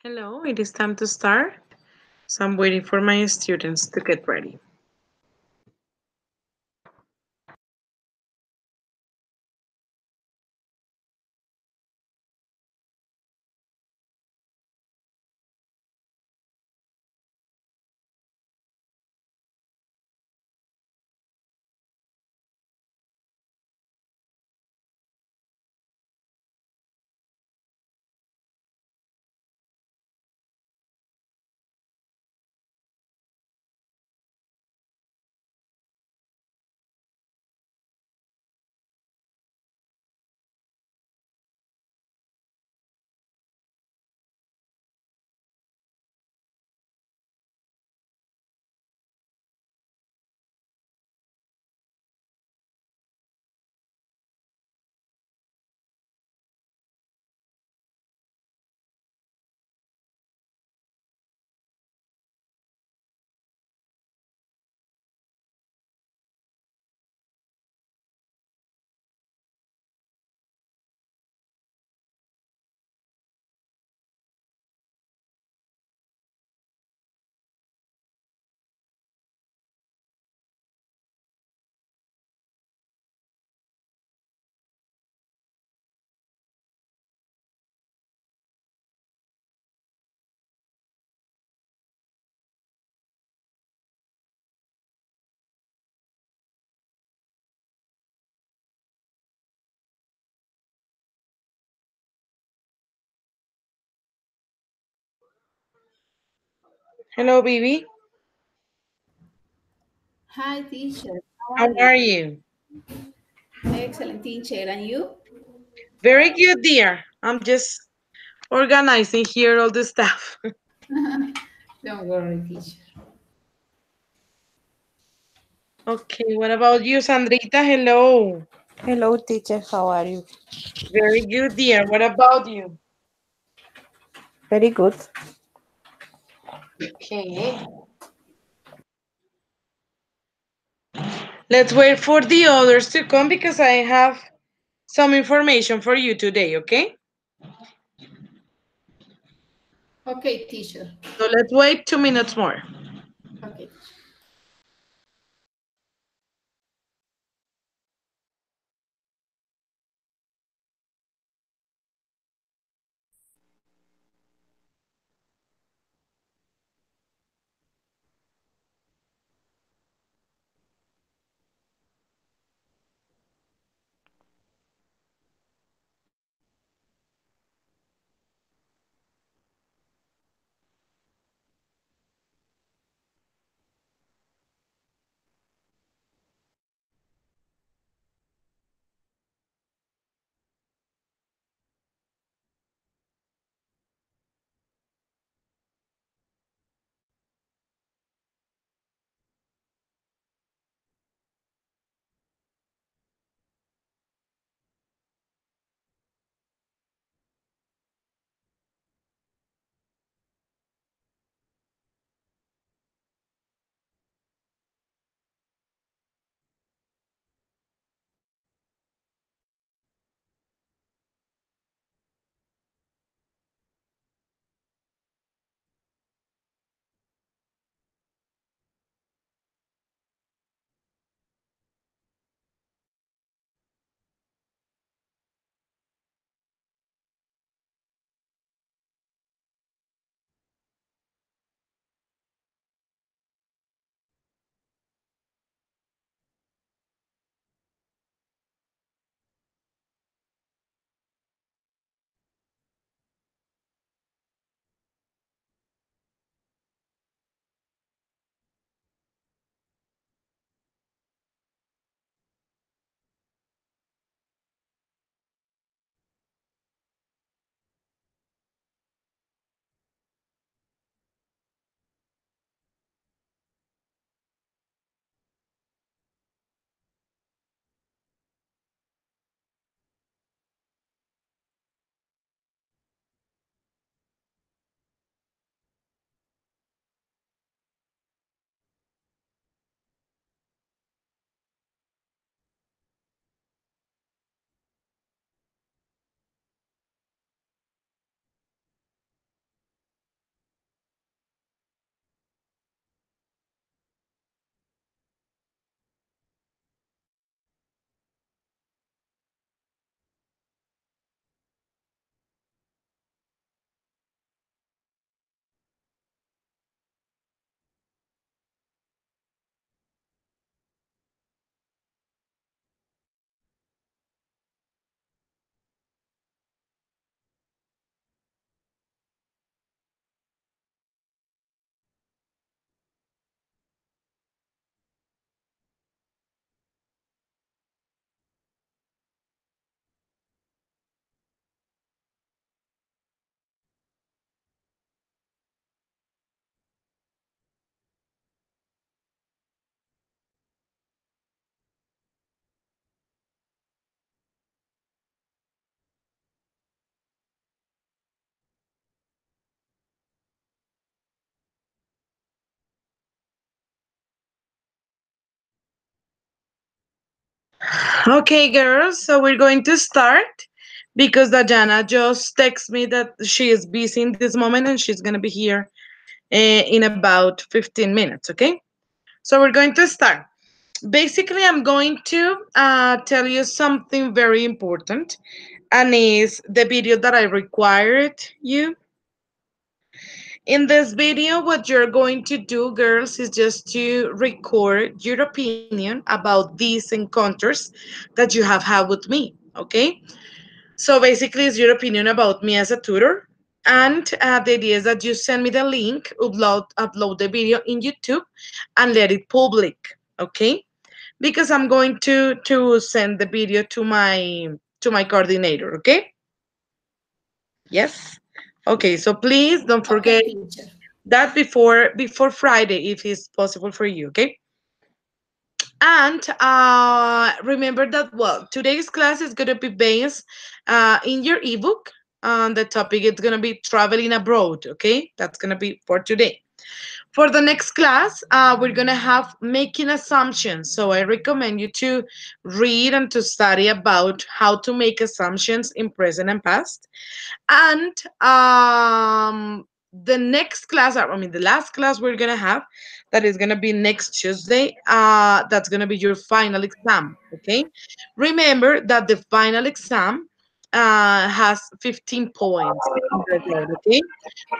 Hello, it is time to start. So I'm waiting for my students to get ready. Hello, baby. Hi, teacher. How How are you? are you? Excellent, teacher. And you? Very good, dear. I'm just organizing here all the stuff. Don't worry, teacher. Okay, what about you, Sandrita? Hello. Hello, teacher. How are you? Very good, dear. What about you? Very good. Okay. Let's wait for the others to come because I have some information for you today, okay? Okay, teacher. So let's wait 2 minutes more. Okay, teacher. Okay, girls, so we're going to start because Dajana just texted me that she is busy in this moment and she's going to be here in about 15 minutes, okay? So we're going to start. Basically, I'm going to tell you something very important, and is the video that I required you. In this video, what you're going to do, girls, is just to record your opinion about these encounters that you have had with me, okay? So basically, it's your opinion about me as a tutor. And the idea is that you send me the link, upload the video in YouTube, and let it public, okay? Because I'm going to send the video to my coordinator, okay? Yes. Okay, so please don't Okay, forget teacher. that before Friday, if it's possible for you, okay? And remember that, well, today's class is going to be based in your ebook. The topic is going to be traveling abroad, okay? That's going to be for today. For the next class, we're going to have making assumptions. So I recommend you to read and to study about how to make assumptions in present and past. And the next class, I mean, the last class we're going to have, that is going to be next Tuesday, that's going to be your final exam, okay? Remember that the final exam has 15 points in the grade, okay?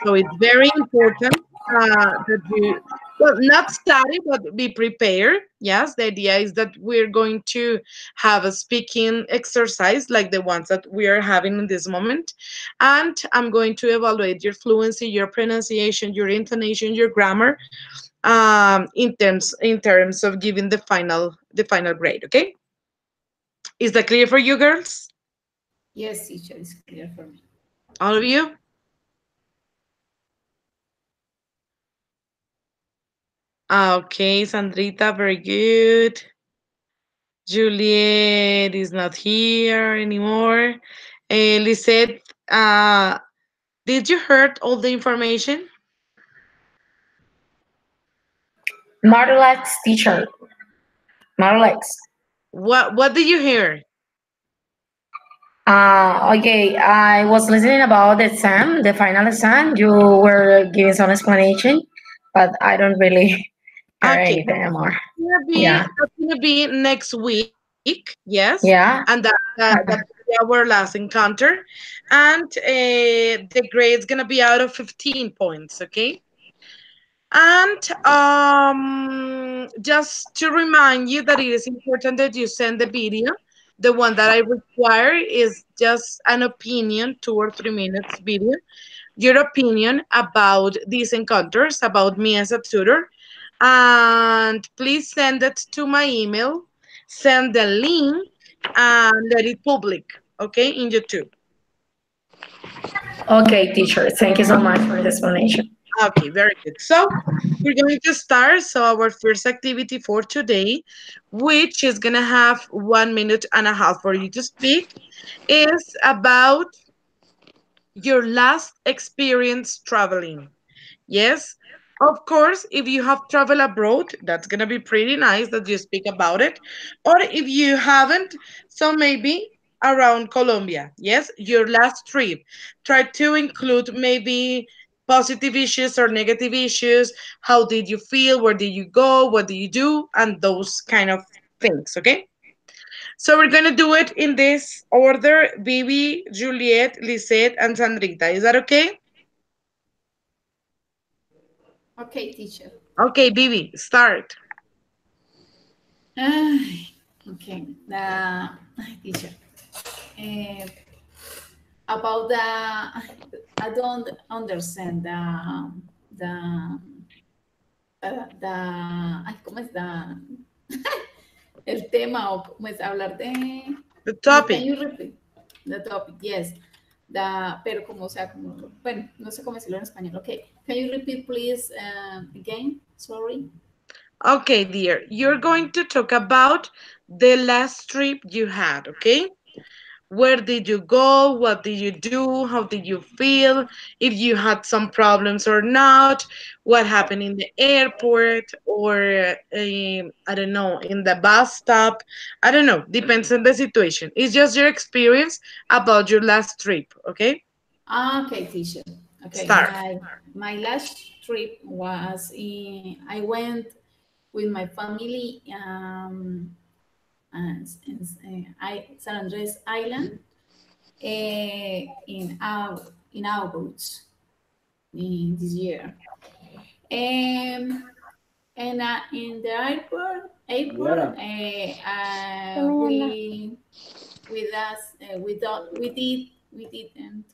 So it's very important that you, well, not study, but be prepared. Yes, the idea is that we're going to have a speaking exercise like the ones that we are having in this moment. And I'm going to evaluate your fluency, your pronunciation, your intonation, your grammar, in terms of giving the final grade. Okay, is that clear for you, girls? Yes, teacher, it's clear for me. All of you? Okay, Sandrita, very good. Juliet is not here anymore. Lisette, did you heard all the information? Marlex teacher. Marlex. What did you hear? Okay, I was listening about the exam, the final exam. You were giving some explanation, but I don't really hear Okay, anything anymore. Yeah, that's gonna be next week, yes, and yeah. that's gonna be our last encounter, and the grade's gonna be out of 15 points, okay? And just to remind you that it is important that you send the video. The one that I require is just an opinion, 2 or 3 minutes video, your opinion about these encounters, about me as a tutor. And please send it to my email, send the link, and let it public, okay, in YouTube. Okay, teacher. Thank you so much for the explanation. Okay, very good. So we're going to start. So our first activity for today, which is gonna have 1 minute and a half for you to speak, is about your last experience traveling. Yes, of course, if you have traveled abroad, that's gonna be pretty nice that you speak about it. Or if you haven't, so maybe around Colombia. Yes, your last trip. Try to include maybe positive issues or negative issues. How did you feel? Where did you go? What did you do? And those kind of things. Okay. So we're gonna do it in this order: Bibi, Juliet, Lisette, and Sandrita. Is that okay? Okay, teacher. Okay, Bibi, start. Okay, teacher. Uh, about I don't understand ¿cómo es? El tema, o cómo es hablar de, The can topic. you repeat the topic? Yes. Pero como, o sea, como, bueno, no sé cómo decirlo en español. Okay, can you repeat please again? Sorry. Okay, dear. You're going to talk about the last trip you had, okay? Where did you go? What did you do? How did you feel? If you had some problems or not? What happened in the airport or I don't know, in the bus stop? I don't know. Depends on the situation. It's just your experience about your last trip. Okay, Okay, teacher. Okay, start. my last trip was I went with my family San Andres Island in August in this year. Um, and in the airport, we didn't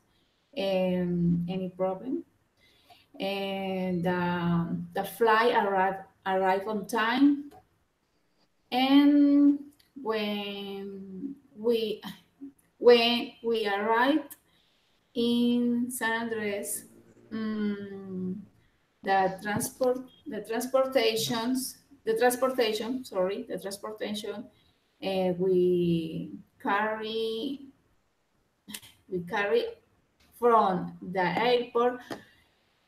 any problem, and the flight arrived on time. And when we arrived in San Andres, mm, the transportation we carry we carry from the airport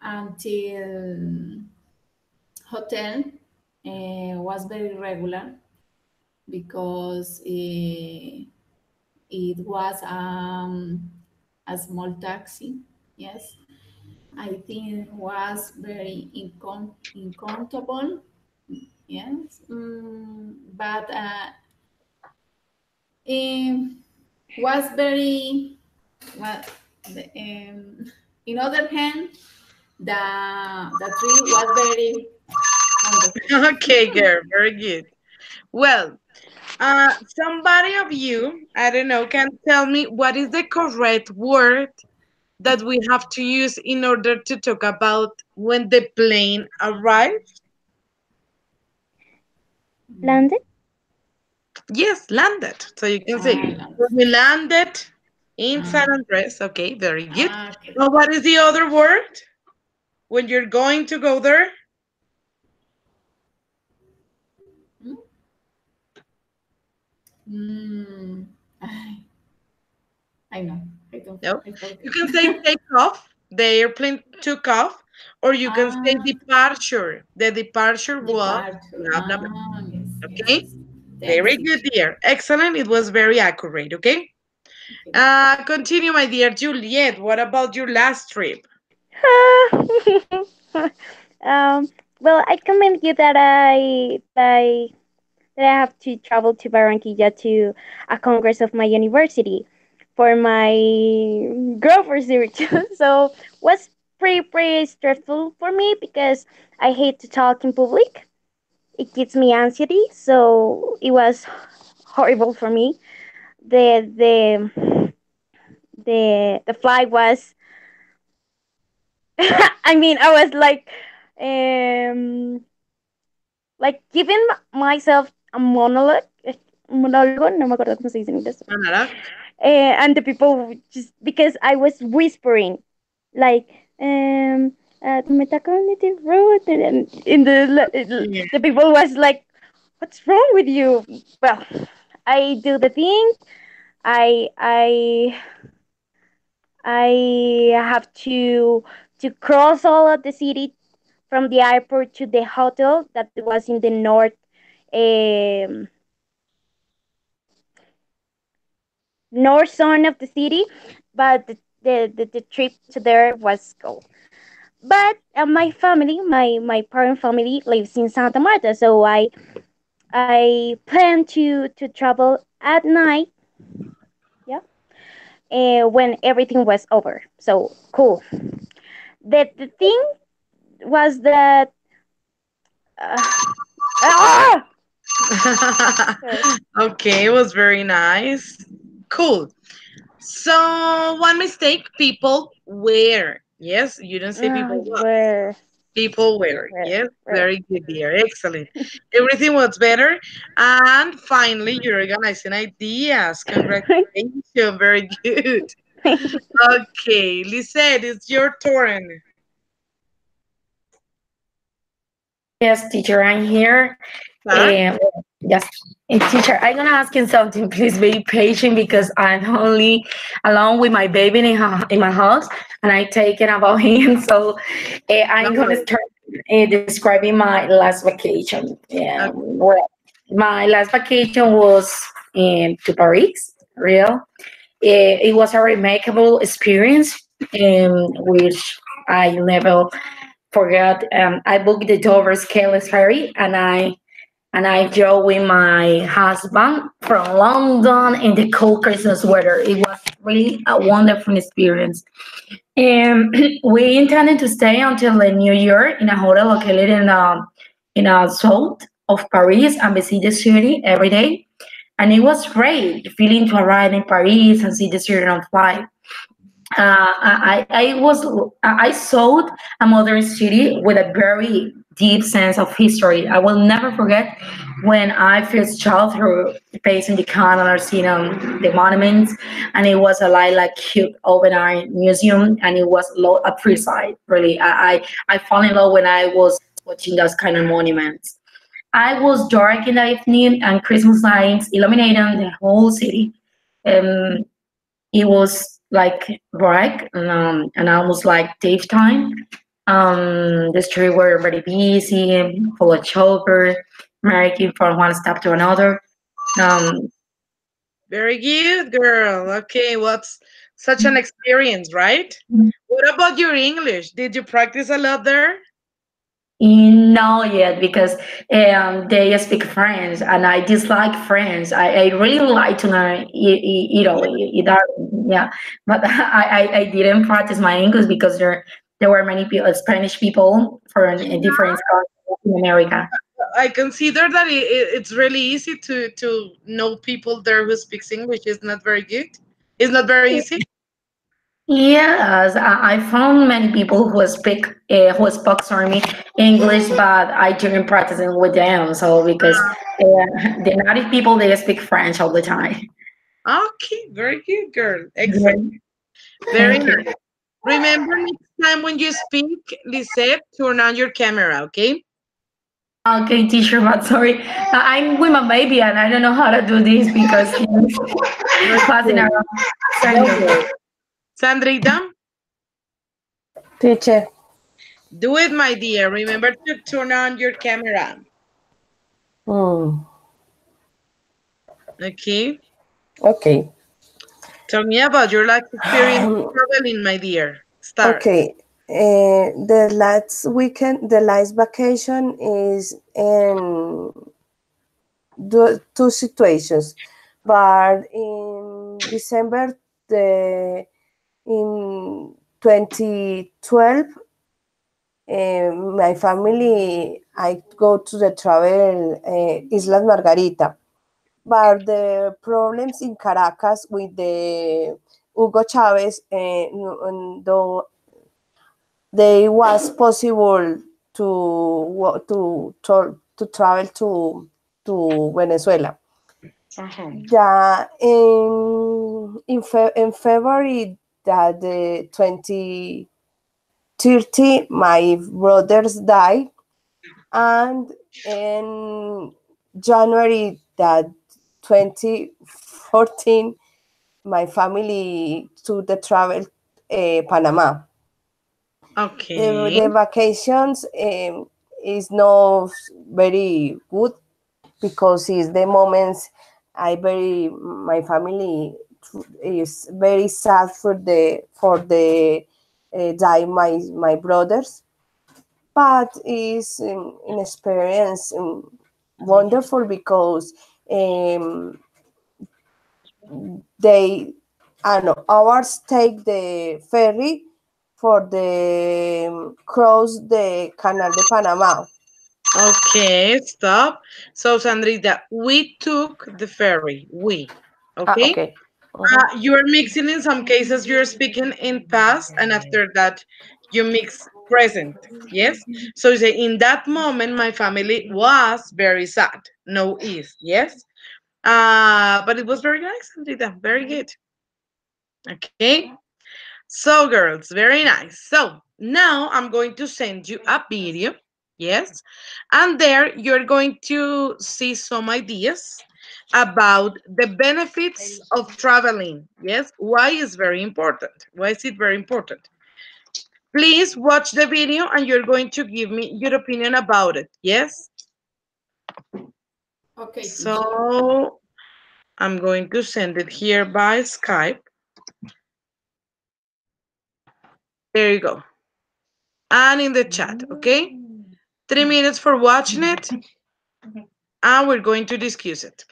until hotel was very regular because it was a small taxi. Yes, I think it was very uncomfortable. Yes, but it was very well. In other hand, the trip was very wonderful. Okay, girl, very good. Well, somebody of you, I don't know, can tell me what is the correct word that we have to use in order to talk about when the plane arrives? Landed? Yes, landed. So you can say, No. "When we landed in Ah, San Andres." Okay, very good. okay. Well, what is the other word when you're going to go there? Hmm? Mm, I know. I don't. No. I You forget. can say take off. The airplane took off. Or you can say Ah, departure. The departure was departure. blah, blah, blah. Yes, yes, Okay? yes. Thanks, Very good, teacher. dear. Excellent. It was very accurate. Okay? Okay. Continue, my dear Juliet. What about your last trip? um, well, I commend you that I have to travel to Barranquilla to a congress of my university for my growth research. So was pretty stressful for me because I hate to talk in public. It gives me anxiety, so it was horrible for me. The the the flight was I mean, I was like giving myself a monologue, monólogo, no me acuerdo cómo se dice en inglés. Manara? And the people just because I was whispering, like, me está cognitive road, and in Yeah. the people was like, "What's wrong with you?" Well, I do the thing. I I I have to cross all of the city from the airport to the hotel that was in the um, north zone of the city, but the trip to there was cool. But my family, my parent family lives in Santa Marta, so I plan to travel at night, yeah, when everything was over. So cool. The thing was that uh, ah, sorry. Okay, it was very nice. Cool. So, one mistake people wear. Yes, you don't say people what. Where People wear. where Yes, where very good, dear. Excellent. Everything was better. And finally, you're organizing ideas. Congratulations. Very good. Okay, Lisette, it's your turn. Yes, teacher, I'm here. start. Yes. Teacher, I'm gonna ask you something. Please be patient because I'm only alone with my baby in my house, and I taken about him. So I'm No gonna worries. start describing my last vacation. Yeah, Okay. well, my last vacation was to Paris, real. It was a remarkable experience, which I never forgot. I booked the Dover Scales Ferry, and I drove with my husband from London in the cold Christmas weather. It was really a wonderful experience. And we intended to stay until the New Year in a hotel located in a south of Paris and visit the city every day. And it was great feeling to arrive in Paris and see the city on flight. I saw a modern city with a very deep sense of history. I will never forget when I first traveled through pacing the canal, seeing the monuments, and it was a like cute open air museum, and it was at first sight. Really, I fell in love when I was watching those kind of monuments. I was dark in the evening, and Christmas lights illuminating the whole city. Um, it was like bright and almost like daytime. The streets were very busy, full of shoppers, making from one stop to another. Um, Very good, girl. Okay, what's such an experience, right? What about your English? Did you practice a lot there? not yet because they speak French and I dislike French. I really like to learn yeah, but I didn't practice my English because there were many people, Spanish people from different countries in America. I consider that it's really easy to know people there who speaks English. It's not very good. It's not very easy. Yes, I found many people who spoke sorry English, but I didn't practice it with them. So because the native people they speak French all the time. Okay, very good, girl. Excellent. Yeah. Very Thank you. nice. Remember next time when you speak, Lisette, turn on your camera, okay? Okay, teacher, but sorry, I'm with my baby and I don't know how to do this because he's passing Okay. around. Don't Sorry. worry. Sandrita, Teacher. do it, my dear. Remember to turn on your camera. Hmm. Okay. Okay. Tell me about your last experience traveling, my dear. Start. Okay. The last weekend, the last vacation is in two situations, but in December, in 2012, my family, I go to the travel Islas Margarita, but the problems in Caracas with the Hugo Chavez, though they was possible to travel to Venezuela. Uh-huh. Yeah, in February that the 2030 my brothers died, and in January that 2014 my family to the travel Panama. Okay. The vacations is not very good because it's the moments my family is very sad for the die my brothers, but is an experience wonderful because um, they I know ours take the ferry for the cross the Canal de Panama. Okay, stop. So, Sandrita, we took the ferry. We. Okay? Okay. Mhm. You are mixing in some cases, you're speaking in past, and after that, you mix present. Yes? So, you say, in that moment, my family was very sad. No is. Yes? But it was very nice, Sandrita. Very good. Okay? So, girls, very nice. So, now I'm going to send you a video. Yes. And there you're going to see some ideas about the benefits of traveling. Yes. Why is very important? Why is it very important? Please watch the video and you're going to give me your opinion about it. Yes. Okay, teacher. So I'm going to send it here by Skype. There you go. And in the chat, okay? 3 minutes for watching it, and we're going to discuss it.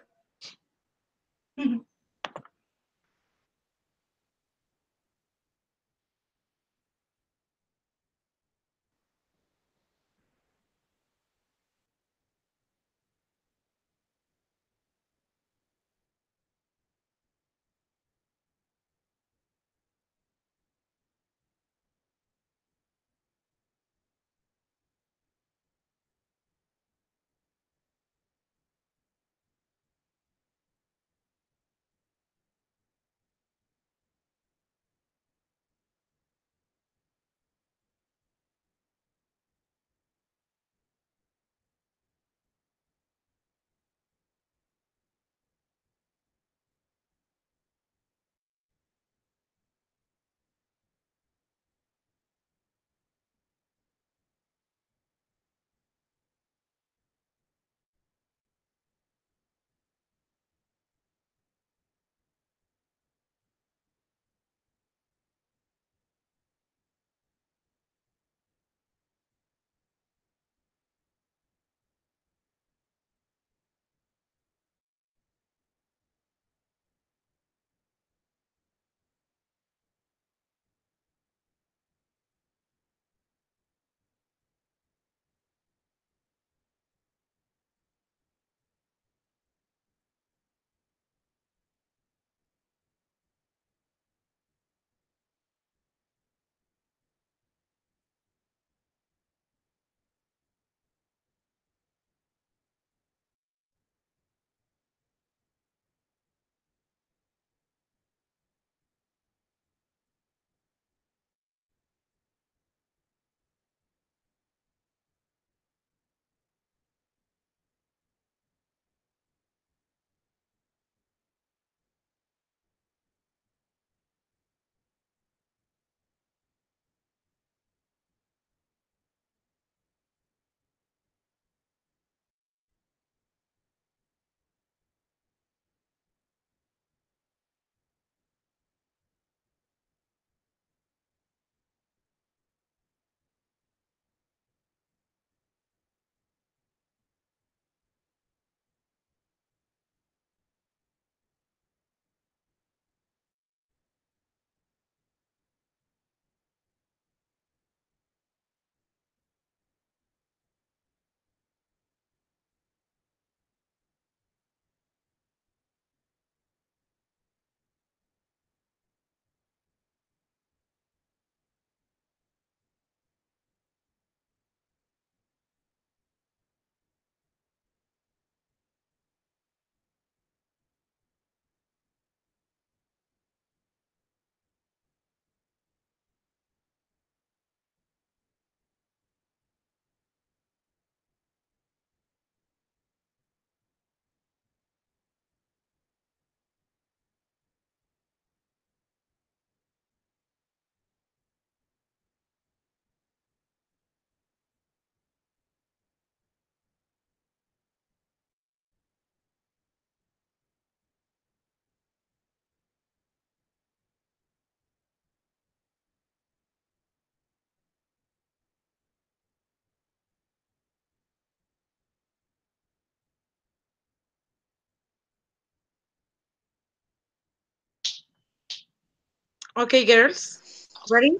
Okay, girls, ready?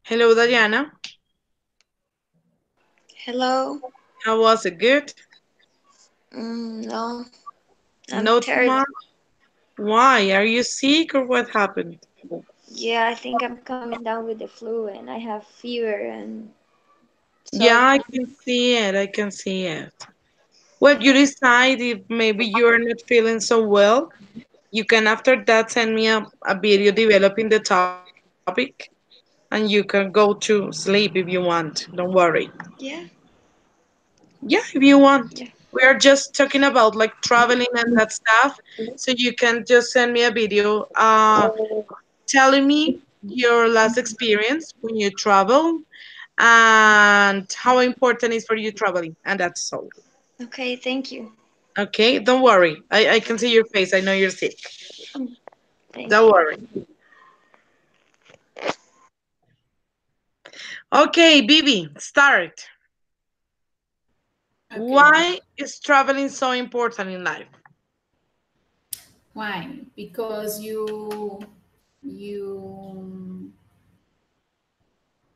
Hello, Diana. Hello. How was it? Good? No, I'm No too terrible. much? Why? Are you sick or what happened? Yeah, I think I'm coming down with the flu and I have fever and Yeah, so I can see it. I can see it. Well, you decide if maybe you're not feeling so well. You can after that send me a video developing the topic and you can go to sleep if you want. Don't worry. Yeah. Yeah, if you want. Yeah. We are just talking about like traveling and that stuff. So you can just send me a video telling me your last experience when you travel and how important it is for you traveling. And that's all. Okay, thank you. Okay, don't worry. I can see your face. I know you're sick. Thank Don't you. worry. Okay, Bibi, start. Okay. Why is traveling so important in life? Why? Because you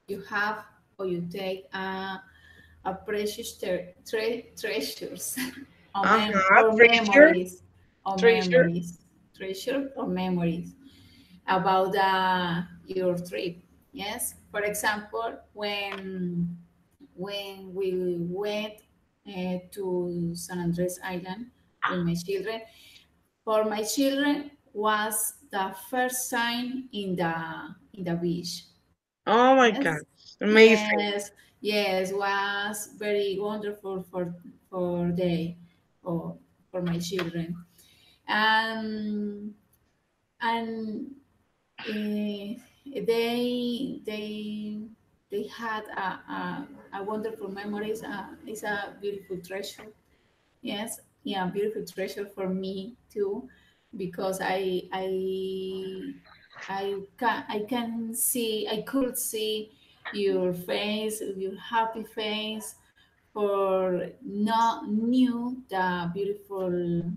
you have or you take a precious treasures Uh-huh. or Treasure, memories or treasure. memories treasure or memories about your trip. Yes, for example, when we went to San Andres Island with my children, for my children was the first time in the beach. Oh my Yes, God. Amazing. yes, yes, was very wonderful for they or for my children. Um, and they they had a wonderful memories. It's a beautiful treasure. Yes, yeah, beautiful treasure for me too, because I can see, I could see your face, your happy face, for not knew the beautiful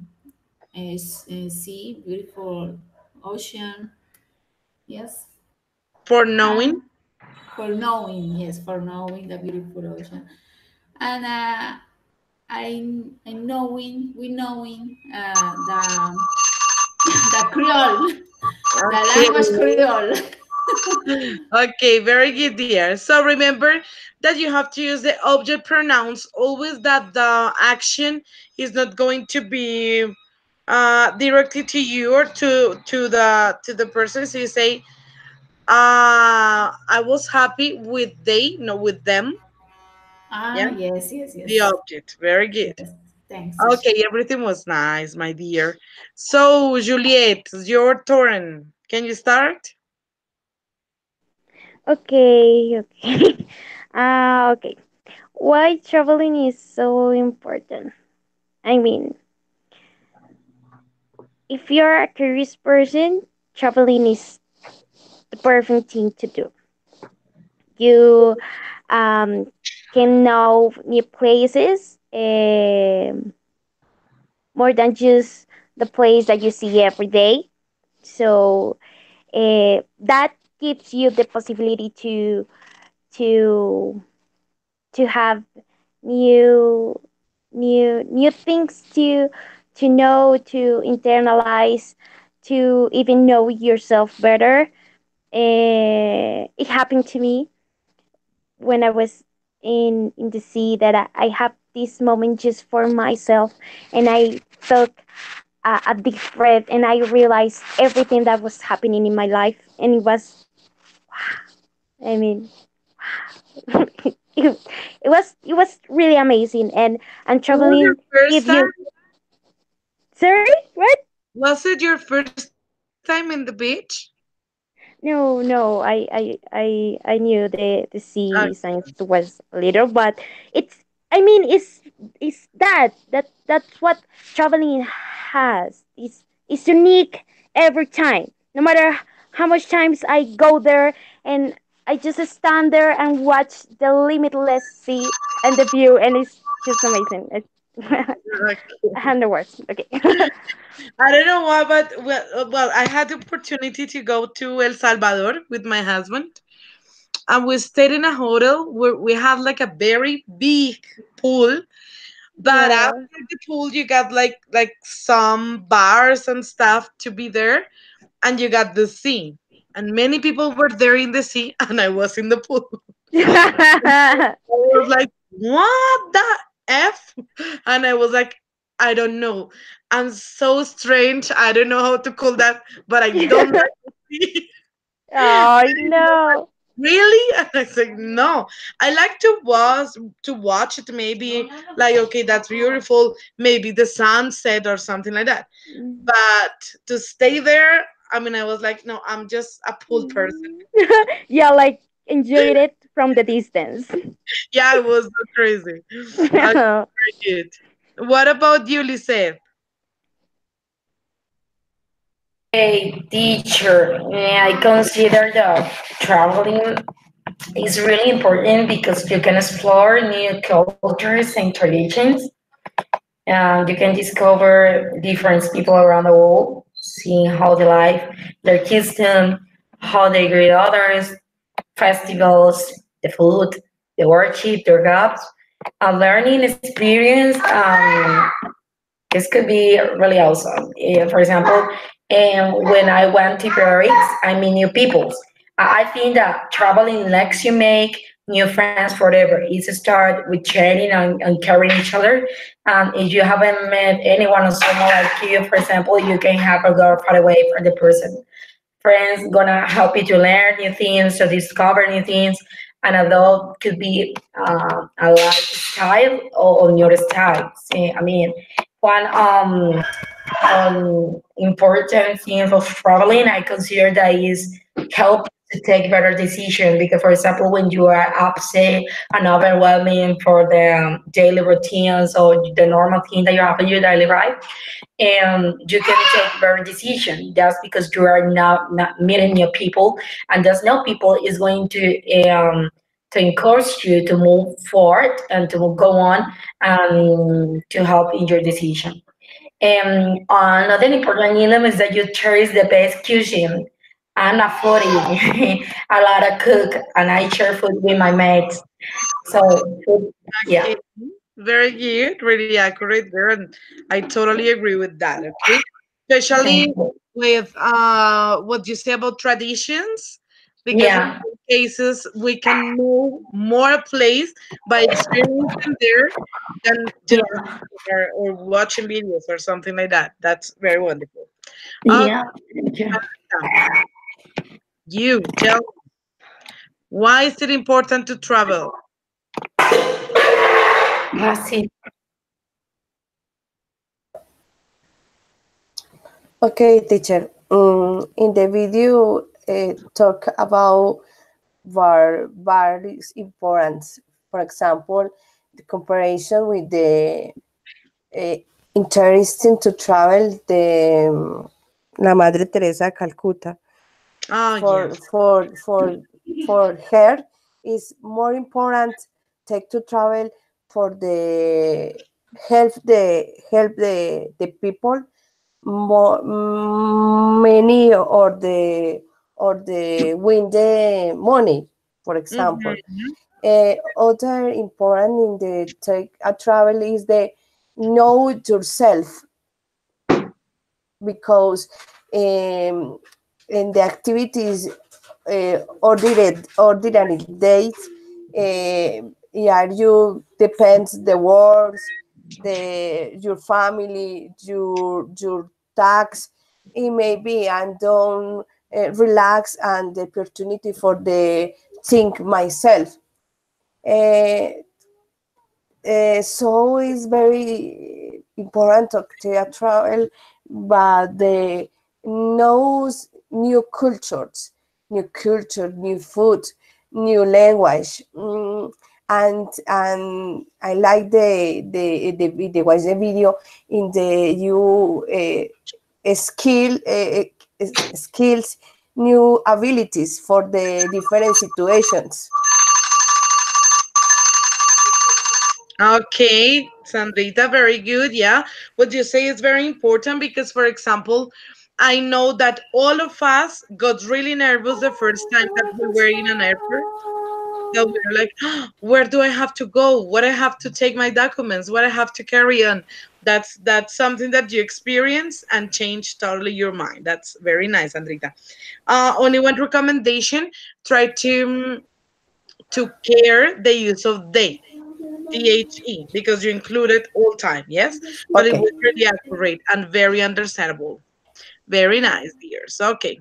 sea, beautiful ocean. Yes, For knowing. and for knowing, yes, for knowing the beautiful ocean, and I knowing, we knowing the Creole, the Okay. language Creole. Okay, very good, dear. So remember that you have to use the object pronouns always, that the action is not going to be directly to you or to the person. So you say, I was happy with they, no, with them. Yeah, Yes, yes, the yes, object. Very good. yes. Thanks, teacher. Okay, everything was nice, my dear. So, Juliet, your turn. Can you start? Okay, okay. Okay. Why traveling is so important? I mean, if you're a curious person, traveling is the perfect thing to do. You can know new places, more than just the place that you see every day. So that gives you the possibility to to have new new things to know, to internalize, to even know yourself better. It happened to me when I was in the sea, that I have this moment just for myself, and I took a deep breath, and I realized everything that was happening in my life, and it was, I mean, it was really amazing, and Was it your traveling first give time? you. Sorry, what? Was it your first time in the beach? No, I knew the sea Okay. science was little, but it's, I mean, it's that's what traveling has. It's unique every time. No matter how much times I go there, and I just stand there and watch the limitless sea and the view, and it's just amazing. It's Okay. I have no words. Okay. I don't know why, but well, I had the opportunity to go to El Salvador with my husband, and we stayed in a hotel where we had like a very big pool. But Yeah. after the pool, you got like some bars and stuff to be there, and you got the sea. And many people were there in the sea, and I was in the pool. I was like, what the F? And I was like, I don't know. I'm so strange. I don't know how to call that, but I don't like the sea. Oh no. really? And I said, no. I like to watch it. Maybe like, okay, that's beautiful. Maybe the sunset or something like that. But to stay there, I mean, I was like, no, I'm just a pool person. Yeah, like enjoyed it from the distance. Yeah, it was so crazy. I very good. What about you, Lisette? A teacher, yeah, I consider that traveling is really important because you can explore new cultures and traditions, and you can discover different people around the world, seeing how they live, their custom, how they greet others, festivals, the food, the worship, their gods. A learning experience. This could be really awesome. For example, when I went to Paris, I meet new people. I think that traveling lets you make new friends forever. It's a start with sharing and caring each other. If you haven't met anyone or someone like you, for example, you can have a girl far away from the person. Friends gonna help you to learn new things, to discover new things. An adult could be a lifestyle or on your style. I mean, one important thing of traveling, I consider that is help to take better decisions. Because, for example, when you are upset and overwhelming for the daily routines or the normal thing that you have in your daily life, and you can take better decision. That's because you are not meeting new people, and those new people is going to encourage you to move forward and to go on and to help in your decision. And another important element is that you cherish the best cuisine. I'm a foodie. I love to cook, and I share food with my mates. So, food, yeah. Okay, very good, really accurate there, and I totally agree with that. Okay, Thank especially you. with what you say about traditions, because in Yeah. some cases we can know more a place by experiencing there than just Yeah. or watching videos or something like that. That's very wonderful. Okay, Yeah. Thank you. you tell me, why is it important to travel? That's it. Okay, teacher. In the video, talk about various importance. For example, the comparison with the uh, interesting to travel the La Madre Teresa Calcutta. Oh For yes. for for for her is more important take to travel for the help the people more many or the win the money, for example. Mhm. Other important in the take a travel is the know yourself, because in the activities ordinary days, yeah, you depends the works, the your family, your tax, it may be, and don't relax and the opportunity for the think myself. uh, so it's very important to travel, but the knows new culture, new food, new language. And I like the watch the video in the you skills, new abilities for the different situations. Okay, Sandrita, very good. Yeah, what you say is very important because, for example, I know that all of us got really nervous the first time that we were in an airport. So we were like, where do I have to go? What I have to take my documents? What I have to carry on? That's something that you experience and change totally your mind. That's very nice, Andrita. Only one recommendation: try to care the use of they. THE, because you included all time, yes? But it Okay. was really accurate and very understandable. Very nice, dears. Okay.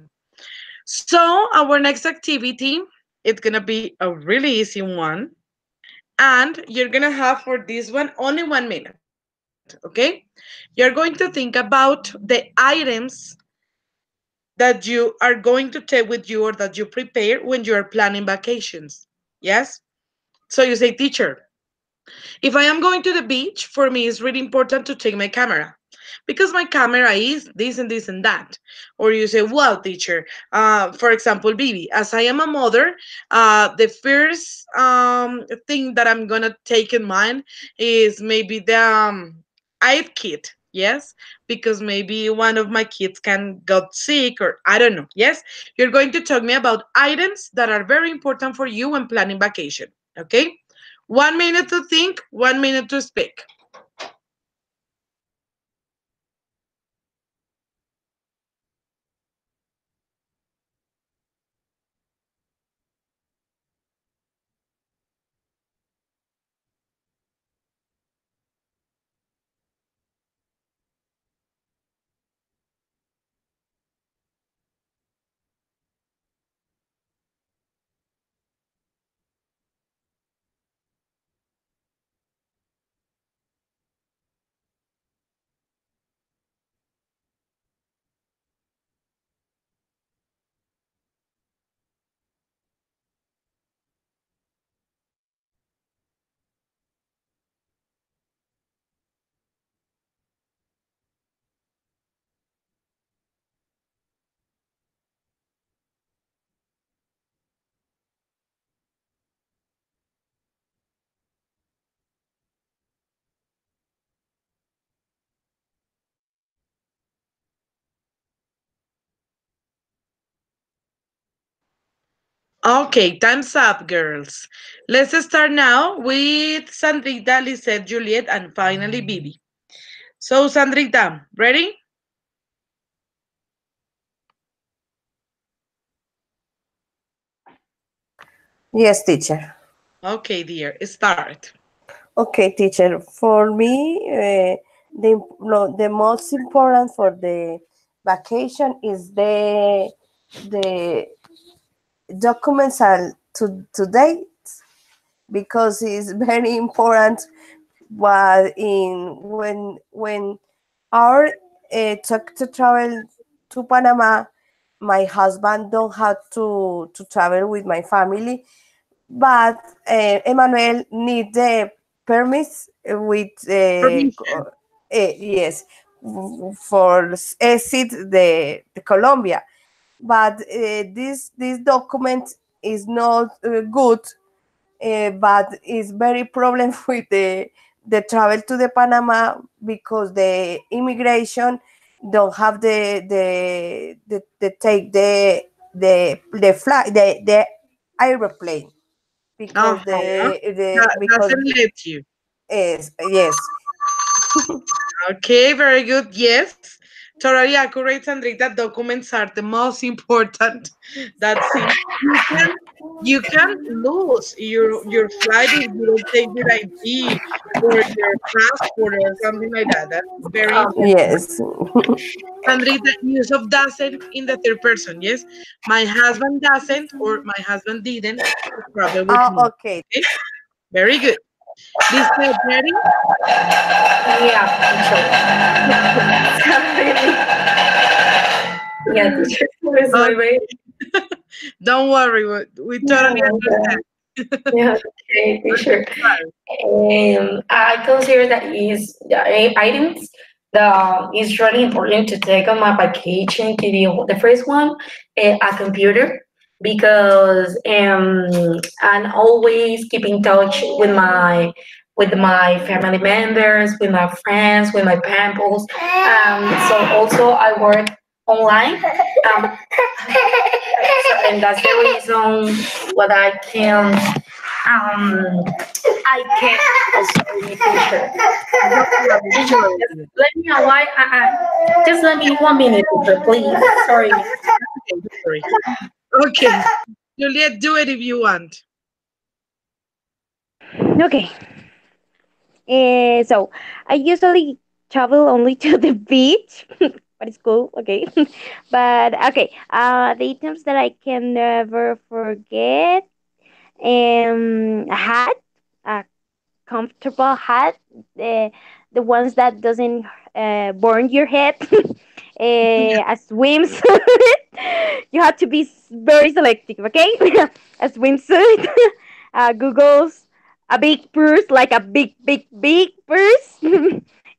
So our next activity. It's gonna be a really easy one. And you're gonna have for this one only 1 minute, okay? You're going to think about the items that you are going to take with you or that you prepare when you are planning vacations. Yes? So you say, teacher, if I am going to the beach, for me it's really important to take my camera because my camera is this and this and that. Or you say, well, teacher, for example, Bibi, as I am a mother, the first thing that I'm gonna take in mind is maybe the eye kit. Yes, because maybe one of my kids can got sick or I don't know. Yes, you're going to talk me about items that are very important for you when planning vacation. Okay, 1 minute to think, 1 minute to speak. Okay, time's up, girls. Let's start now with Sandrita, Lisette, Juliet, and finally Bibi. So, Sandrita, ready? Yes, teacher. Okay, dear, start. Okay, teacher. For me, the most important for the vacation is the documents are to date because it's very important. But in when our took to travel to Panama, my husband don't have to travel with my family, but Emmanuel need the permits with Permission. yes for exit the Colombia, but this document is not good, but it's very problem with the travel to the Panama because the immigration don't have the take the flight the airplane because Uh-huh. the That because doesn't let you. yes. Okay, very good. Yes, totally accurate, Sandrita. Documents are the most important. That's it. You can lose your flight if you don't take your ID or your passport or something like that. That's very important. Yes. Sandrita, use of doesn't in the third person. Yes, my husband doesn't or my husband didn't travel with me. Okay. Okay, very good. This is ready. Yeah, teacher. Yeah, teacher. Sorry, Okay, wait. don't worry, we Yeah, totally my God. understand. Yeah, okay, teacher. Right. I consider that is the items that is really important to take on my vacation. To the first one, a computer, because I'm always keep in touch with my family members, with my friends, with my pamples. So also I work online. Um, and that's the reason what I can I can also teacher. Don't worry, don't Teacher, worry. just let me know why just let me 1 minute, teacher, please. Sorry. Okay, don't worry. Okay, Juliet, do it if you want. Okay. So I usually travel only to the beach, but it's cool. Okay. But okay. The items that I can never forget. a hat, a comfortable hat, the ones that doesn't burn your head, a swimsuit. You have to be very selective, okay? A swimsuit, googles, a big purse, like a big purse,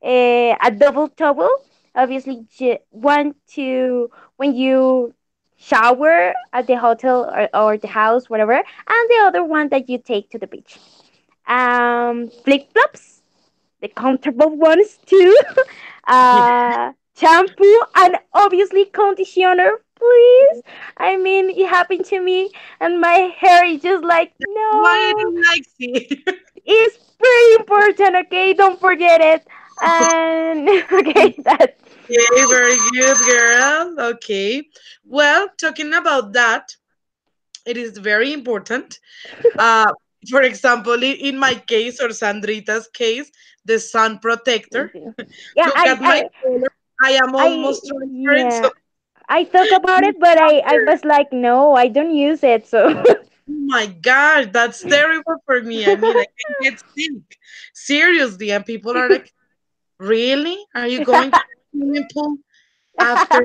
a double towel. Obviously, one to when you shower at the hotel or the house, whatever, and the other one that you take to the beach. Flip flops, the comfortable ones too. Shampoo and obviously conditioner, please. I mean, it happened to me, and my hair is just like Why I no. don't like see? It's pretty important. Okay, don't forget it. And okay, that's Okay, very good, girl. Okay. Well, talking about that, it is very important. Uh, for example, in my case or Sandrita's case, the sun protector. yeah. Look at my color. I am I almost transparent. So, yeah. I thought about it, but I was like, no, I don't use it. So oh my God, that's terrible for me. I mean, I can get sick. Seriously. And people are like, really? Are you going to the swimming pool after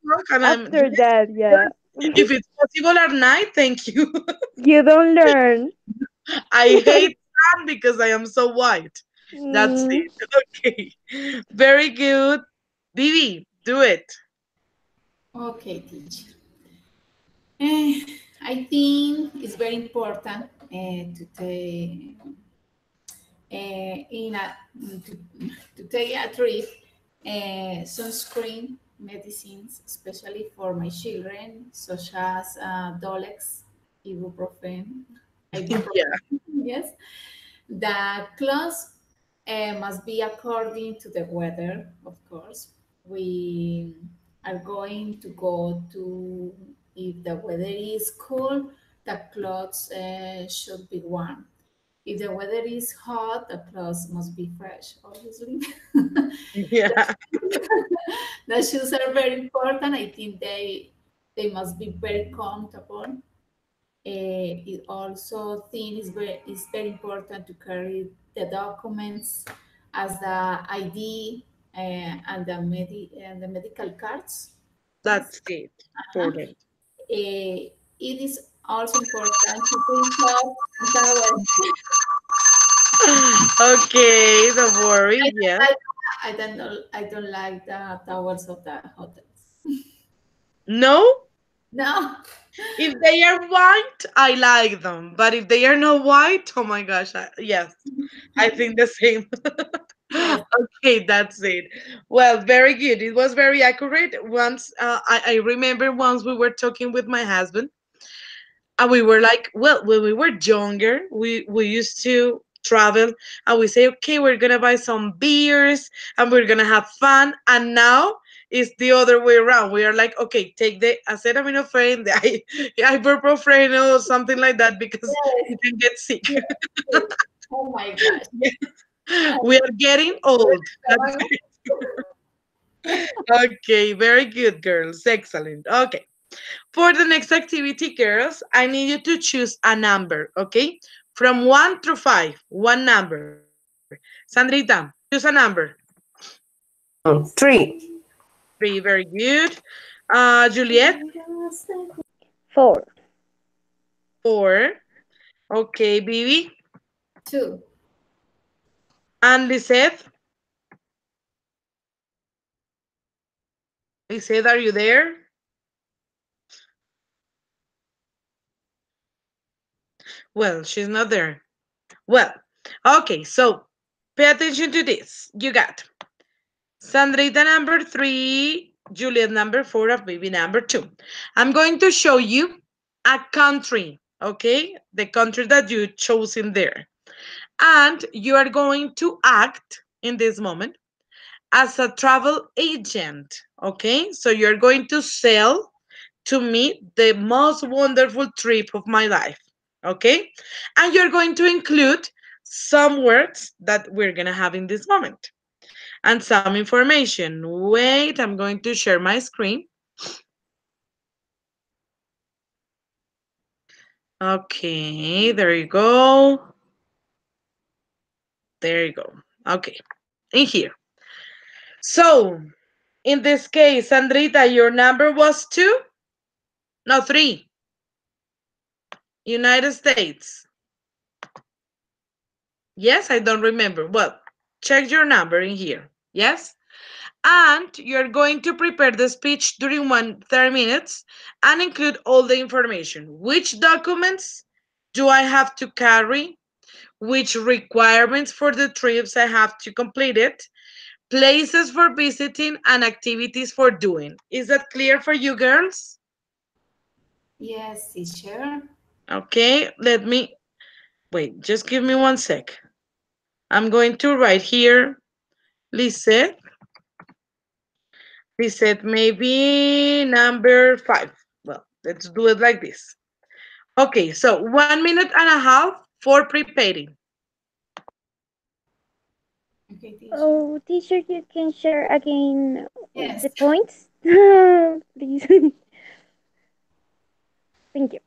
work? And I'm, after yes, that, yeah, if it's possible at night, thank you. you don't learn. I hate sun because I am so white. That's Mm, it. Okay. Very good. Vivi, do it. Okay, teacher. Eh, I think it's very important to take in a to take a trip sunscreen medicines, especially for my children, such as Dolex, ibuprofen, Yeah, ibuprofen. Yes, the clothes must be according to the weather, of course. We are going to go to, if the weather is cool, the clothes should be warm. If the weather is hot, the clothes must be fresh, obviously. yeah, The shoes are very important. I think they must be very comfortable. It also think is very important to carry the documents as the ID and the medical cards. Yes. that's it. Uh-huh. Important. It is also important to bring clothes and towels. Okay, don't worry. Yeah. I, I don't like the towels of the hotels. No, No. if they are white, I like them. But if they are not white, oh my gosh, yes, I think the same. Yes. Okay, that's it. Well, very good. It was very accurate. Once I remember once we were talking with my husband, and we were like, well, when we were younger, we used to travel, and we say, okay, we're gonna buy some beers and we're gonna have fun. And now it's the other way around. We are like, okay, take the acetaminophen, the ibuprofen, or something like that because Yes. you can get sick. Yes. Yes. Oh my gosh. We are getting old. That's it. Okay, very good, girls. Excellent. Okay. For the next activity, girls, I need you to choose a number, okay? From 1 through 5, one number. Sandrita, choose a number. Three. 3, very good. Juliet, four. 4. Okay, Bibi. Two. And Lisette. Lisette, are you there? Well, she's not there. Well, okay, so pay attention to this. You got Sandrita number 3, Juliet number 4, of baby number 2. I'm going to show you a country, okay? The country that you chose in there. And you are going to act in this moment as a travel agent, okay? So you're going to sell to me the most wonderful trip of my life, okay? And you're going to include some words that we're going to have in this moment and some information. Wait, I'm going to share my screen. Okay, there you go. There you go. Okay, in here. So, in this case, Sandrita, your number was 2? No, 3. United States. Yes, I don't remember. Well, check your number in here. Yes? And you're going to prepare the speech during 30 minutes and include all the information. Which documents do I have to carry? Which requirements for the trips I have to complete it? Places for visiting and activities for doing. Is that clear for you girls? Yes, teacher. Okay, let me wait, just give me 1 sec. I'm going to write here, Lisette. Lisette, maybe number 5. Well, let's do it like this. Okay, so 1 minute and a half for preparing. Okay, teacher. Oh, teacher, you can share again Yes. the points, please. Thank you.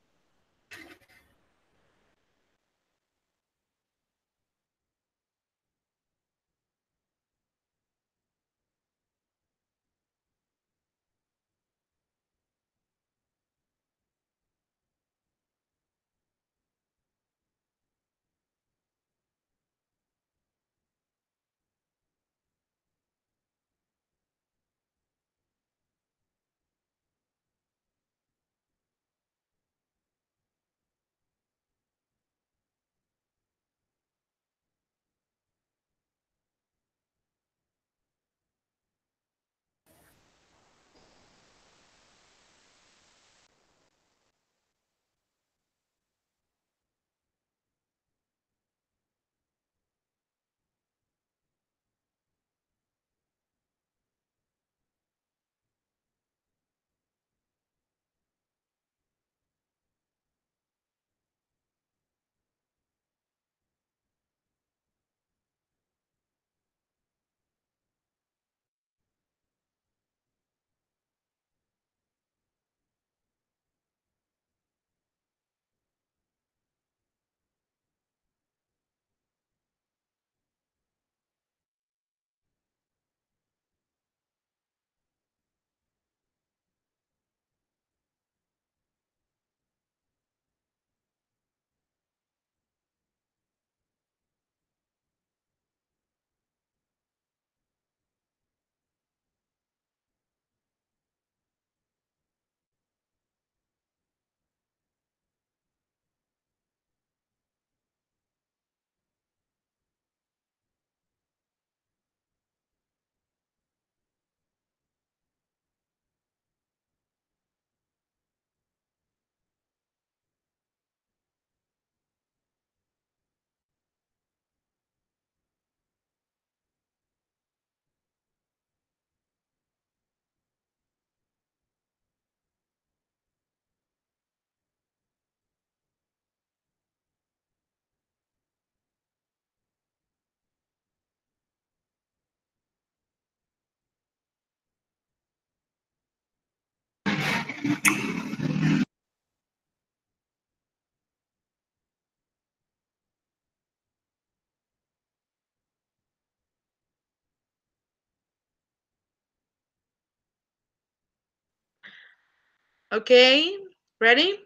Okay, ready?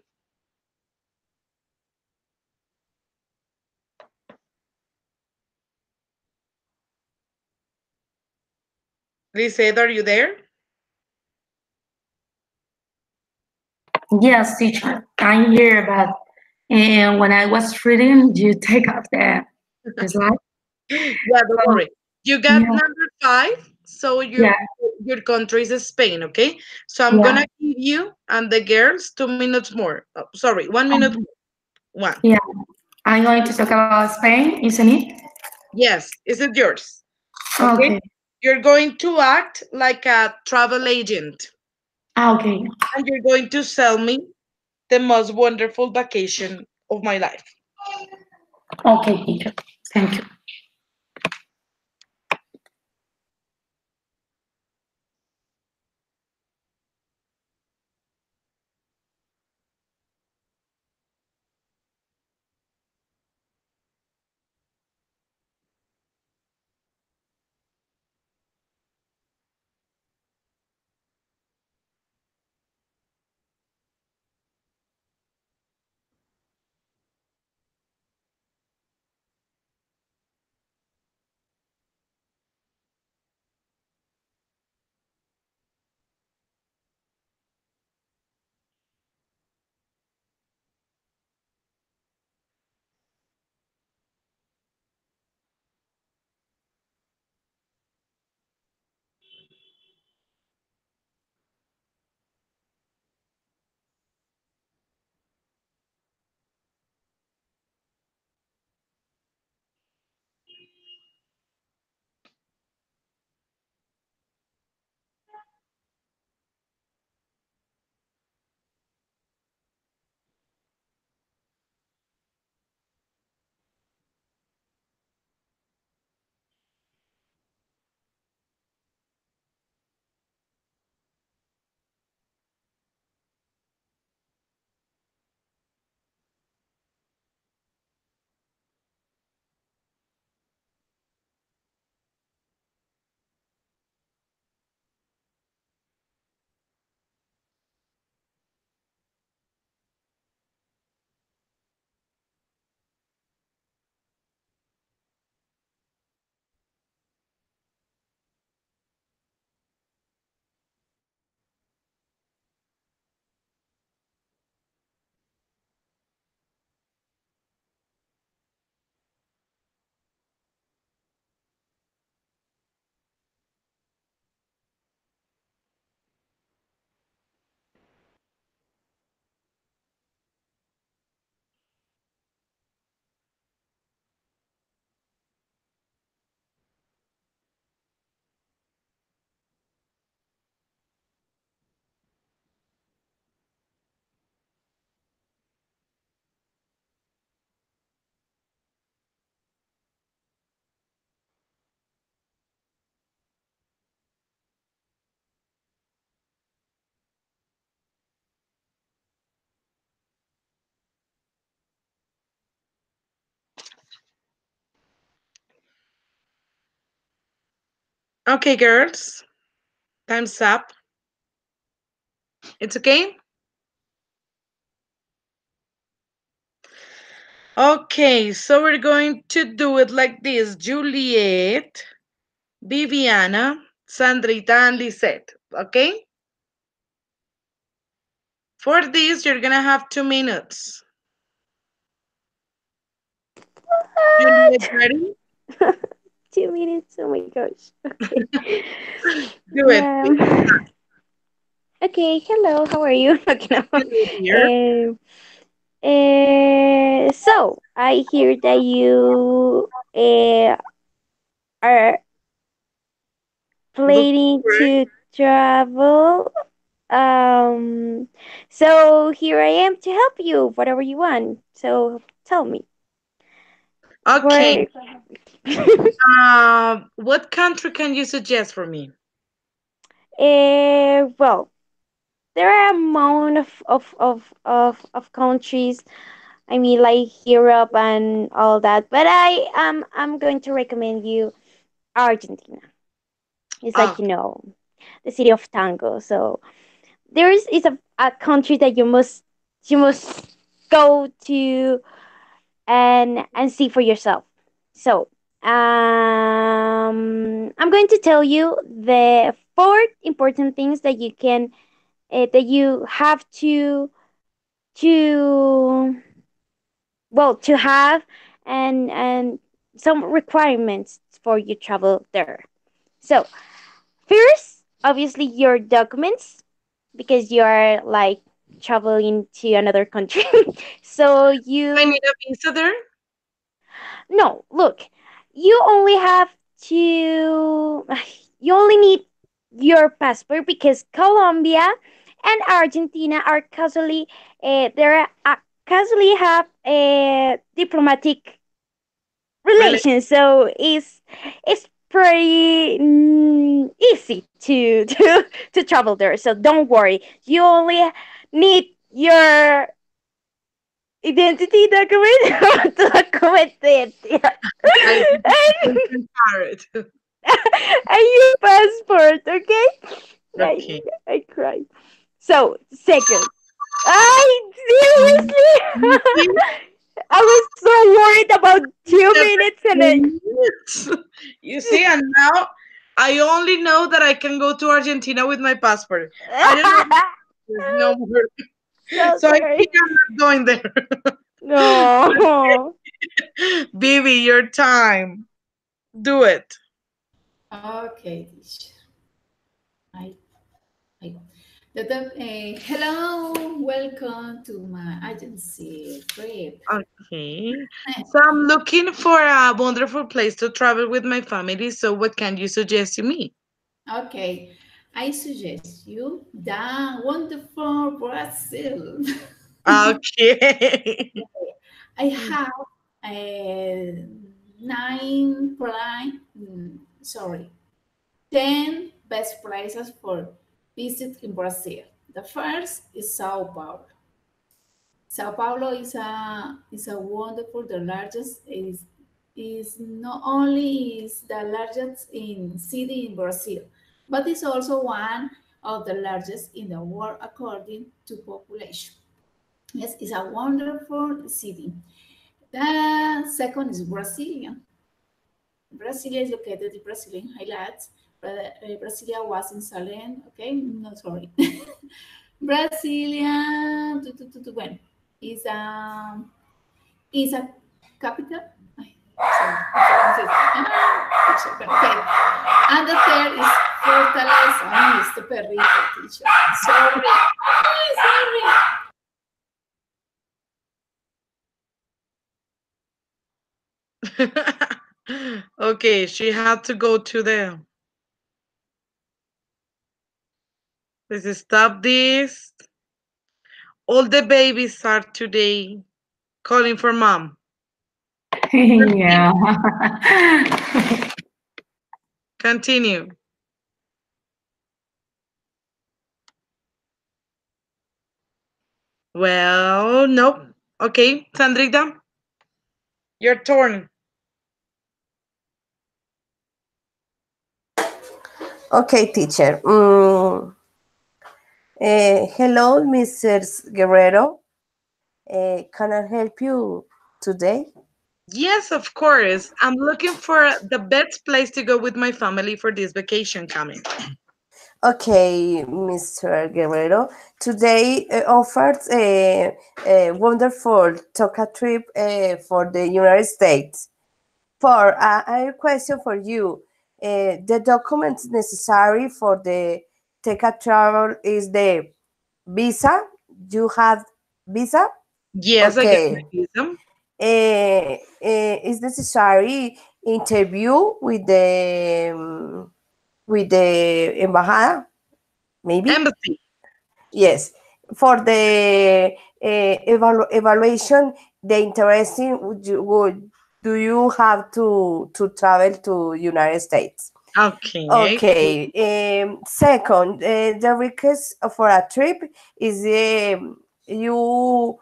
Lisette, are you there? Yes, teacher, I'm here, but and when I was reading, you take off the slide. Yeah, don't So, worry. You got yeah, number 5, so yeah, your country is Spain, okay? So I'm yeah, gonna give you and the girls 2 minutes more. Oh, sorry, 1 minute um, more. 1. yeah. I'm going to talk about Spain, isn't it? Yes, is it yours? Okay. Okay, You're going to act like a travel agent okay, and you're going to sell me the most wonderful vacation of my life. okay, teacher. Thank you. Okay, girls, time's up. It's okay? Okay, so we're going to do it like this: Juliet, Viviana, Sandrita, and Lisette. Okay? For this, you're gonna have 2 minutes. Juliet, What? ready? 2 minutes? Oh my gosh. Okay. Do it, please. Okay, hello, how are you? Okay, no. Hello, dear. So, I hear that you are Look planning for to travel. So here I am to help you, whatever you want. So tell me, Okay. where? What country can you suggest for me? Well, there are amount of countries. I mean, like Europe and all that. But I'm going to recommend you Argentina. It's like Oh, the city of tango. So there is a country that you must go to and see for yourself. So I'm going to tell you the four important things that you have to to have and some requirements for your travel there. So first, obviously your documents because you are like traveling to another country. So I you need a visa there? no, look, you only have to you only need your passport because Colombia and Argentina are casually have a diplomatic Really? relations, so it's pretty easy to to travel there. So don't worry, you only need your identity document document I and, can it. and your passport, okay? I Okay. I cried. So second, I You see? seriously I was so worried about 2 minutes and I 7 minutes. You see, and now I only know that I can go to Argentina with my passport. I don't know there's no more. so So I sorry. think I'm not going there. No. Baby, your time. Do it. Okay, teacher. I, I, hello, welcome to my agency trip. Okay. So I'm looking for a wonderful place to travel with my family. So what can you suggest to me? Okay, I suggest you the wonderful Brazil. Okay. I have a nine prime, sorry, 10 best places for visit in Brazil. The first is Sao Paulo. Sao Paulo is a wonderful, the largest is not only is the largest in city in Brazil, but it's also one of the largest in the world according to population. Yes, it's a wonderful city. The second is Brasilia. Brasilia is located in Brazilian highlights. Brasilia was in Salem. Okay, no, sorry. Brasilia, bueno, is a is a capital. Sorry, okay. And the third is Fortaleza. Mr. Perrito, teacher. Sorry. Sorry. Okay, she had to go to the. Let's stop this. All the babies are today calling for mom. Yeah. Continue. Well, nope. Okay, Sandrita, your turn. Okay, teacher. Hello, Mrs. Guerrero. Can I help you today? Yes, of course. I'm looking for the best place to go with my family for this vacation coming. Okay, Mr. Guerrero. Today offers a wonderful Toca trip for the United States. For I have a question for you. The documents necessary for the Toca travel is the visa. You have visa? Yes, I got my Okay. visa. Is necessary interview with the embajada? Maybe. Embassy. Yes, for the evaluation, the interesting do you have to travel to United States? Okay. Okay. Second, the request for a trip is you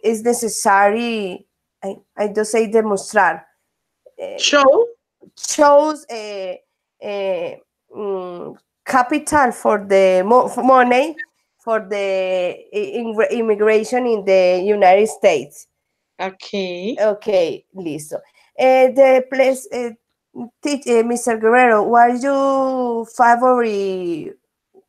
is necessary. I don't say demostrar. Show. Shows capital for the money for the immigration in the United States. Okay. Okay, listo. The place, Mr. Guerrero, what is your favorite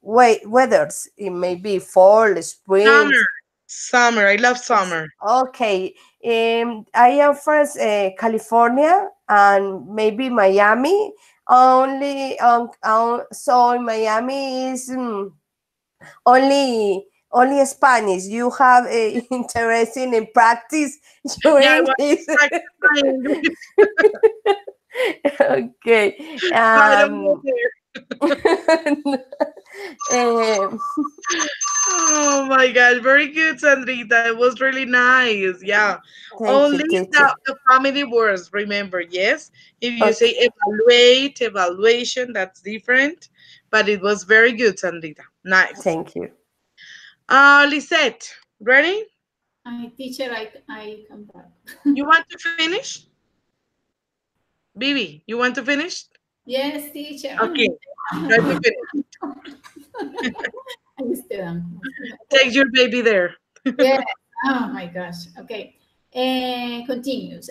weathers? It may be fall, spring. Summer. Summer. I love summer. Okay, I am first California and maybe Miami. So in Miami is only Spanish. You have interest in practice your Yeah, I want English. to practice my English. Okay. I don't go there. um, Oh my God, very good, Sandrita. It was really nice. Yeah. thank you, Only teacher. the family words, remember, yes? If you say Okay, evaluate, evaluation, that's different. But it was very good, Sandrita. Nice. thank you. Lisette, ready? Teacher, I come back. You want to finish? Bibi, you want to finish? Yes, teacher. Okay, try to finish. I'm still. Take your baby there. Yeah. Oh my gosh. Okay. Continues.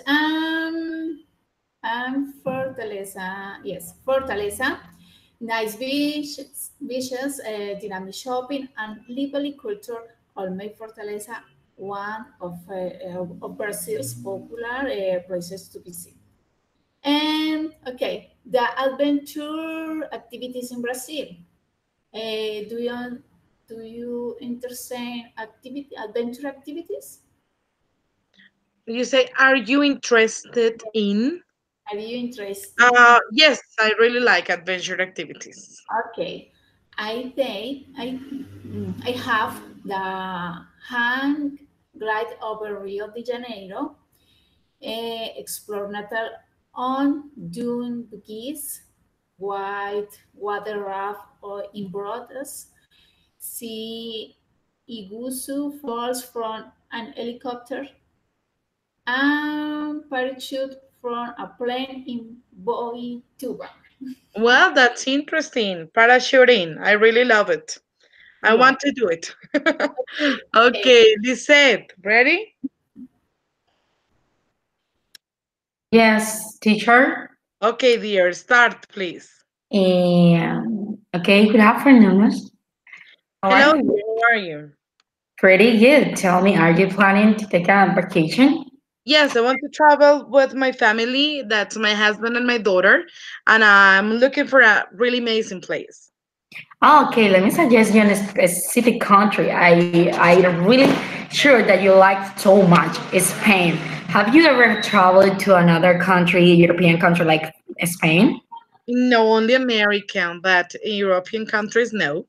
Fortaleza. Yes, Fortaleza. Nice beaches, dynamic shopping, and lively culture all make Fortaleza one of Brazil's popular places to visit. And okay, the adventure activities in Brazil. Do you entertain adventure activities? You say, are you interested in? Are you interested in? Yes, I really like adventure activities. Okay, I have the hang glide over Rio de Janeiro, explore natal on dune buggies, white water raft or in brothers, see Iguazu falls from an helicopter, and parachute from a plane in Boituva. Well, that's interesting. Parachuting. I really love it. I Yeah. want to do it. Okay, Lisette, ready? Yes, teacher. Okay, dear, start, please. Okay, good afternoon. How Hello, are dear, you? how are you? Pretty good. Tell me, are you planning to take a vacation? Yes, I want to travel with my family. That's my husband and my daughter. And I'm looking for a really amazing place. Okay, let me suggest you in a specific country. I'm really sure that you like so much Spain. Have you ever traveled to another country, European country like Spain? No, only American, but in European countries, no.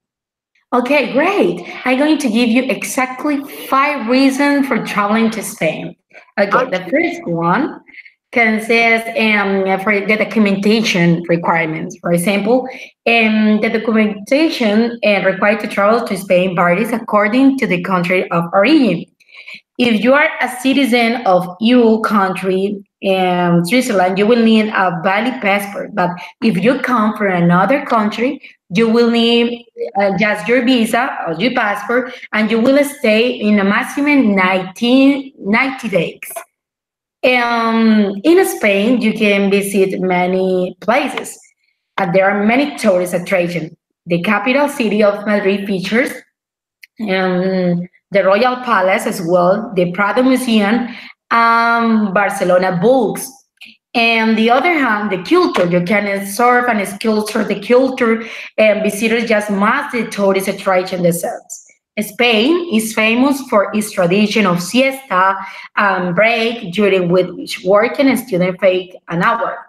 Okay, great. I'm going to give you exactly 5 reasons for traveling to Spain. Okay, the Okay. first one consists for the documentation requirements. For example, the documentation required to travel to Spain varies according to the country of origin. If you are a citizen of EU country, Switzerland, you will need a valid passport. But if you come from another country, You will need just your visa or your passport, and you will stay in a maximum 90 days. In Spain, you can visit many places. There are many tourist attractions. The capital city of Madrid features the Royal Palace as well, the Prado Museum, Barcelona Books. And the other hand, the culture, you can surf and sculpture the culture, and visitors just must the tourist attraction themselves. Spain is famous for its tradition of siesta and break, during which work and student take an hour.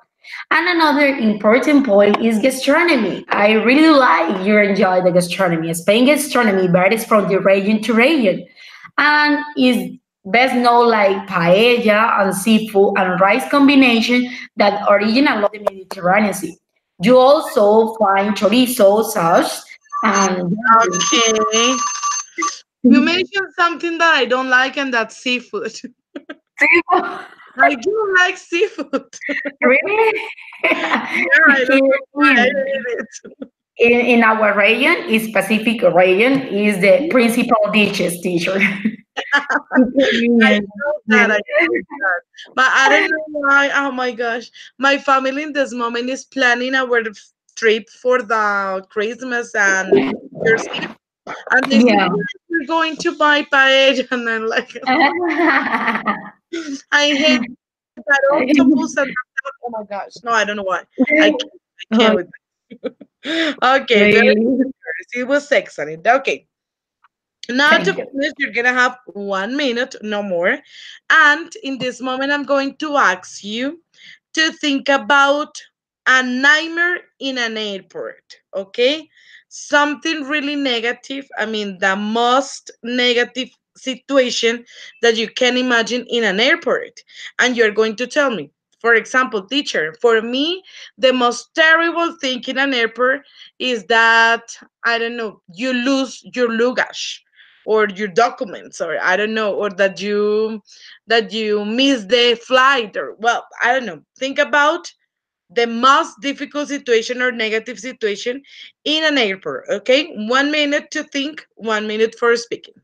And another important point is gastronomy. I really like you enjoy the gastronomy. Spain gastronomy varies from the region to region and is best known like paella and seafood and rice combination that original of the Mediterranean Sea. You also find chorizo, sauce, and Okay. You mentioned something that I don't like, and that's seafood. seafood. I do like seafood. Really? Yeah, I don't know why I Here hate it. in our region, is Pacific region, is the principal dishes, teacher. I Yes. know that. I know that. But I don't know why. Oh my gosh. My family in this moment is planning our trip for the Christmas and New Year's Eve. And they say, Yeah. "Yes, we're going to buy paella." And I'm like, I hate that octopus and that. Oh my gosh. No, I don't know why. I can't Oh, with that. Okay, very really? it was excellent. Okay. Now to Thank you. finish, you're gonna have 1 minute, no more. And in this moment, I'm going to ask you to think about a nightmare in an airport. Okay, something really negative. I mean, the most negative situation that you can imagine in an airport, and you're going to tell me. For example, teacher, for me, the most terrible thing in an airport is that I don't know, you lose your luggage or your documents, or I don't know, or that you miss the flight, or well, I don't know. Think about the most difficult situation or negative situation in an airport. Okay, 1 minute to think, 1 minute for speaking.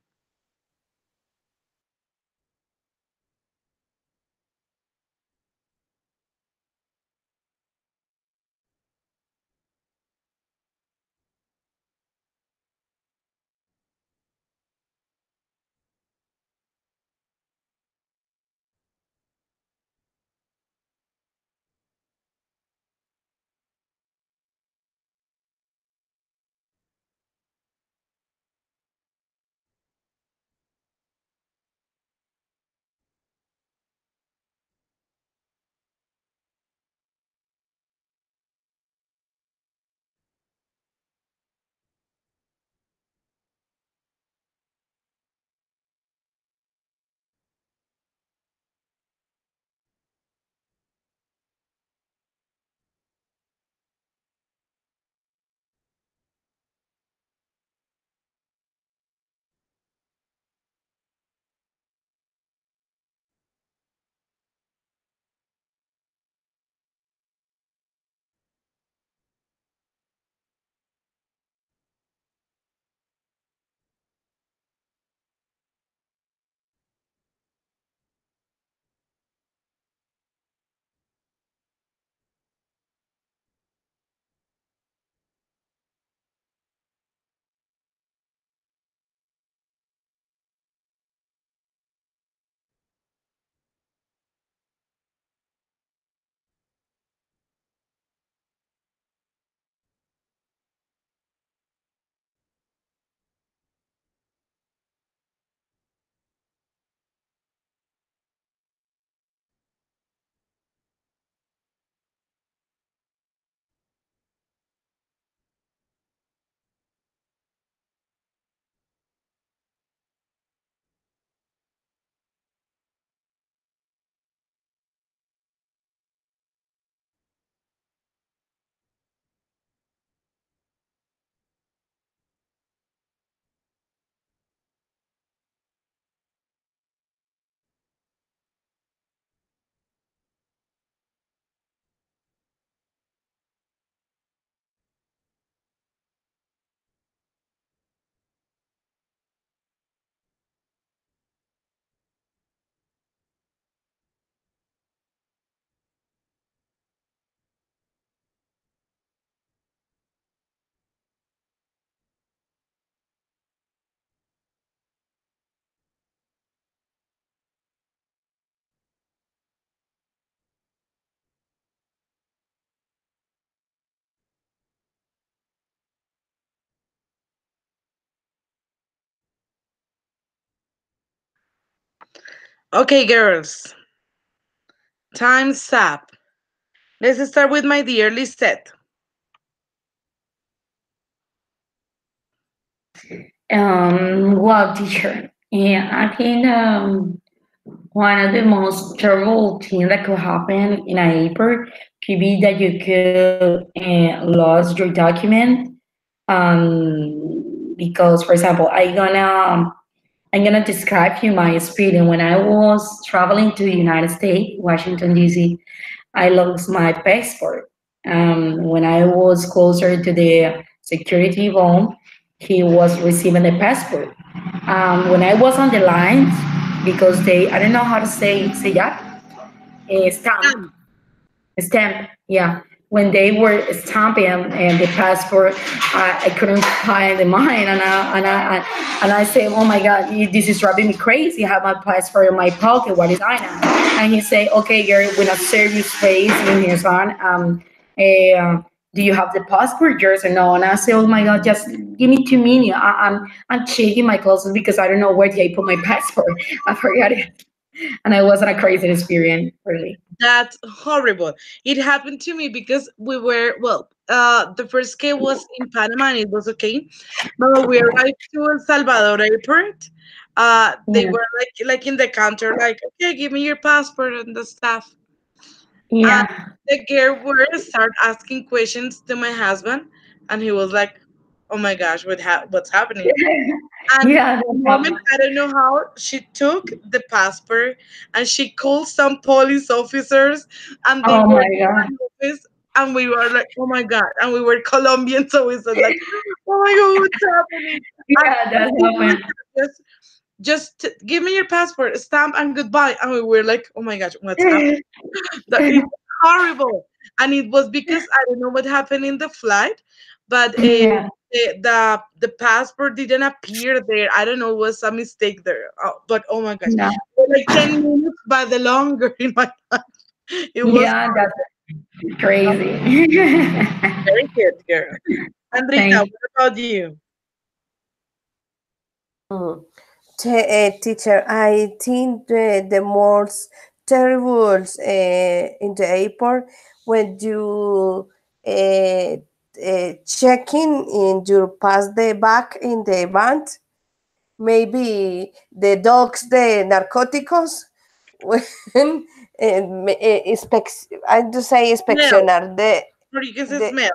Okay, girls, time's up. Let's start with my dear Lisette. Well, teacher, yeah, I think one of the most terrible things that could happen in an airport could be that you could lose your document. Because, for example, I'm gonna describe you my experience when I was traveling to the United States, Washington D.C. I lost my passport. When I was closer to the security room, he was receiving the passport. When I was on the line, because they, I don't know how to say that, stamp, yeah. When they were stamping the passport, I couldn't find the mine, and I say, "Oh my God, this is driving me crazy. I have my passport in my pocket. What is I now?" And he say, "Okay, girl, we're not serious face in here, son. Do you have the passport, yours or no?" And I say, "Oh my God, just give me 2 minutes. I'm checking my clothes because I don't know where did I put my passport. I forgot it." And it wasn't a crazy experience, really. That's horrible. It happened to me because we were, well, the first K was in Panama and it was okay. But when we arrived to El Salvador airport, they Yeah. were like in the counter, like, okay, give me your passport and the stuff. And Yeah. the girl would start asking questions to my husband, and he was like, "Oh my gosh, what's happening?" And Yeah, the that moment, happened. I don't know how, she took the passport and she called some police officers, and they Oh were my in God. my office, and we were like, "Oh my God!" And we were Colombian, so we said like, "Oh my God, what's happening?" And Yeah, that she was happened. like, give me your passport, stamp, and goodbye. And we were like, "Oh my gosh, what's happening?" That it was horrible, and it was because I don't know what happened in the flight, but Yeah. the passport didn't appear there. I don't know, it was a mistake there. But oh my gosh, Yeah. for like 10 minutes, but the longer in my life, it was Yeah, that's crazy. very good, girl. Andrita, Thank what about you? Mm. Teacher, I think the most terrible in the airport when you checking in your pass the back in the van, maybe the dogs, the narcoticos, when I do say Smell, inspeccionar or you can say the smell.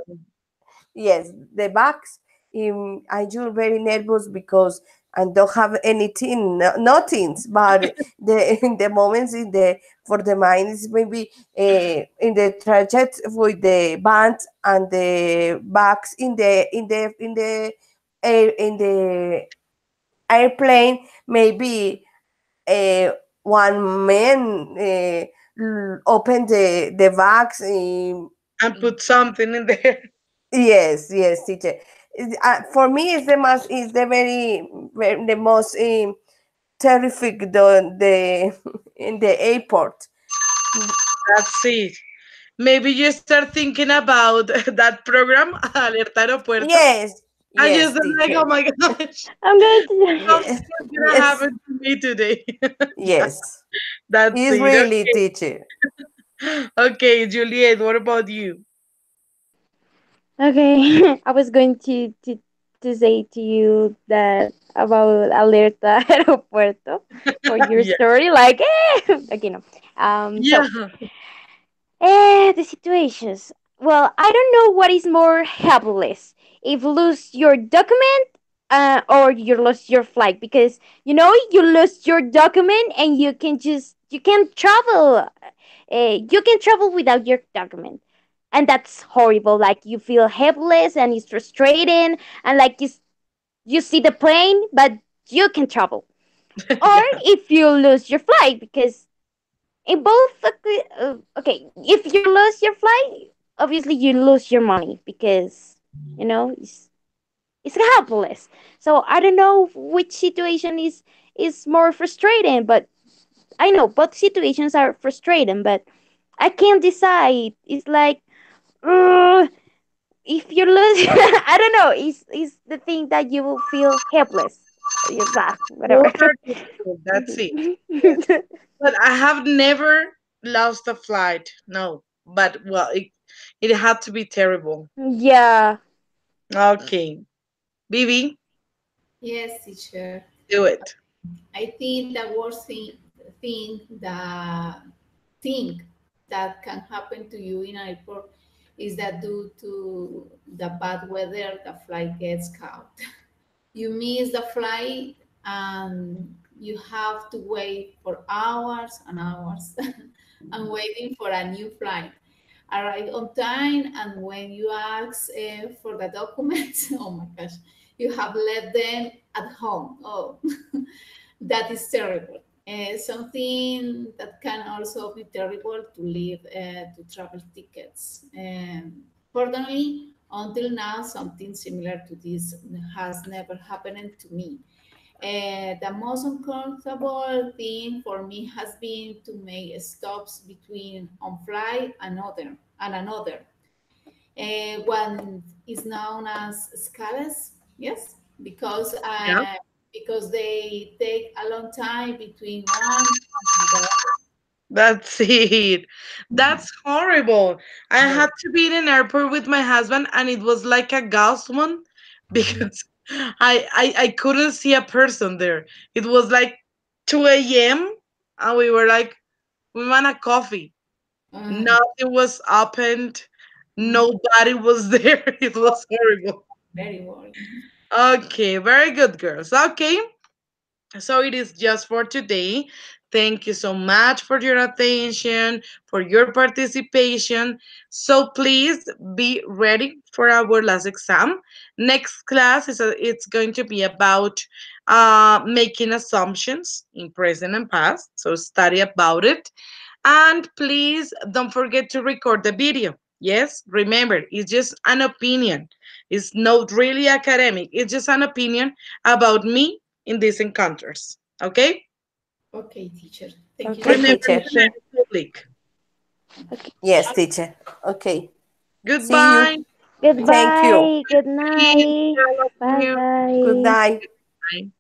yes, the bags. I feel very nervous because I don't have anything, nothing. But the in the moments in the for the mind is maybe in the traject with the band and the bags in the airplane. Maybe uh, one man open the bags. And put something in there. Yes, yes, teacher. For me, it's the most is the the most terrific the in the airport. That's it. Maybe you start thinking about that program, Alerta Aeropuerto. Yes, I just yes, like, oh teacher. my gosh, I'm going to. Yes, something's gonna yes, happen to me today. Yeah, yes. that's It's it. really teacher. Okay, Juliet, what about you? Okay, I was going to say to you that about Alerta Aeropuerto for your Yeah, story. Like, okay, no. So yeah. the situations. Well, I don't know what is more helpless. If lose your document or you lost your flight because you lost your document and you can travel. You can travel without your document, and that's horrible. Like you feel helpless and it's frustrating, and like you see the plane, but you can travel. Or Yeah. if you lose your flight because in both okay, if you lose your flight, obviously you lose your money because it's helpless. So I don't know which situation is more frustrating, but I know both situations are frustrating, but I can't decide. It's like uh, if you lose I don't know, is the thing that you will feel helpless. yeah, whatever. Water, that's it. Yes. But I have never lost a flight. No. But well, it had to be terrible. Yeah. Okay. Bibi, Yes, teacher. do it. I think the worst thing that can happen to you in an airport is that due to the bad weather, the flight gets caught. You miss the flight and you have to wait for hours and hours and waiting for a new flight. Arrive on time, and when you ask for the documents, oh my gosh, you have left them at home. Oh, that is terrible. Something that can also be terrible to leave to travel tickets. Fortunately, until now, something similar to this has never happened to me. The most uncomfortable thing for me has been to make stops between on flight and another. One is known as scales, yes, Yeah. because they take a long time between one and the That's it. other. That's horrible. I Yes. had to be in an airport with my husband, and it was like a ghost one Mhm. because I couldn't see a person there. It was like 2 a.m. and we were like, we want a coffee. Uh, Nothing was opened. mm, Nobody was there. It oh, was horrible. very worrying. Okay, very good, girls. Okay, so it is just for today. Thank you so much for your attention, for your participation. So please be ready for our last exam. Next class it's going to be about making assumptions in present and past. So study about it. And please don't forget to record the video. Yes, remember, it's just an opinion. It's not really academic. It's just an opinion about me in these encounters. Okay? Okay, teacher. Thank you Okay, so Remember, much. teacher. it's very public. Okay. Yes, teacher. Okay. See you. Goodbye. Thank you. Goodbye. Good Peace night. for all of Bye you. Good bye. night. Bye.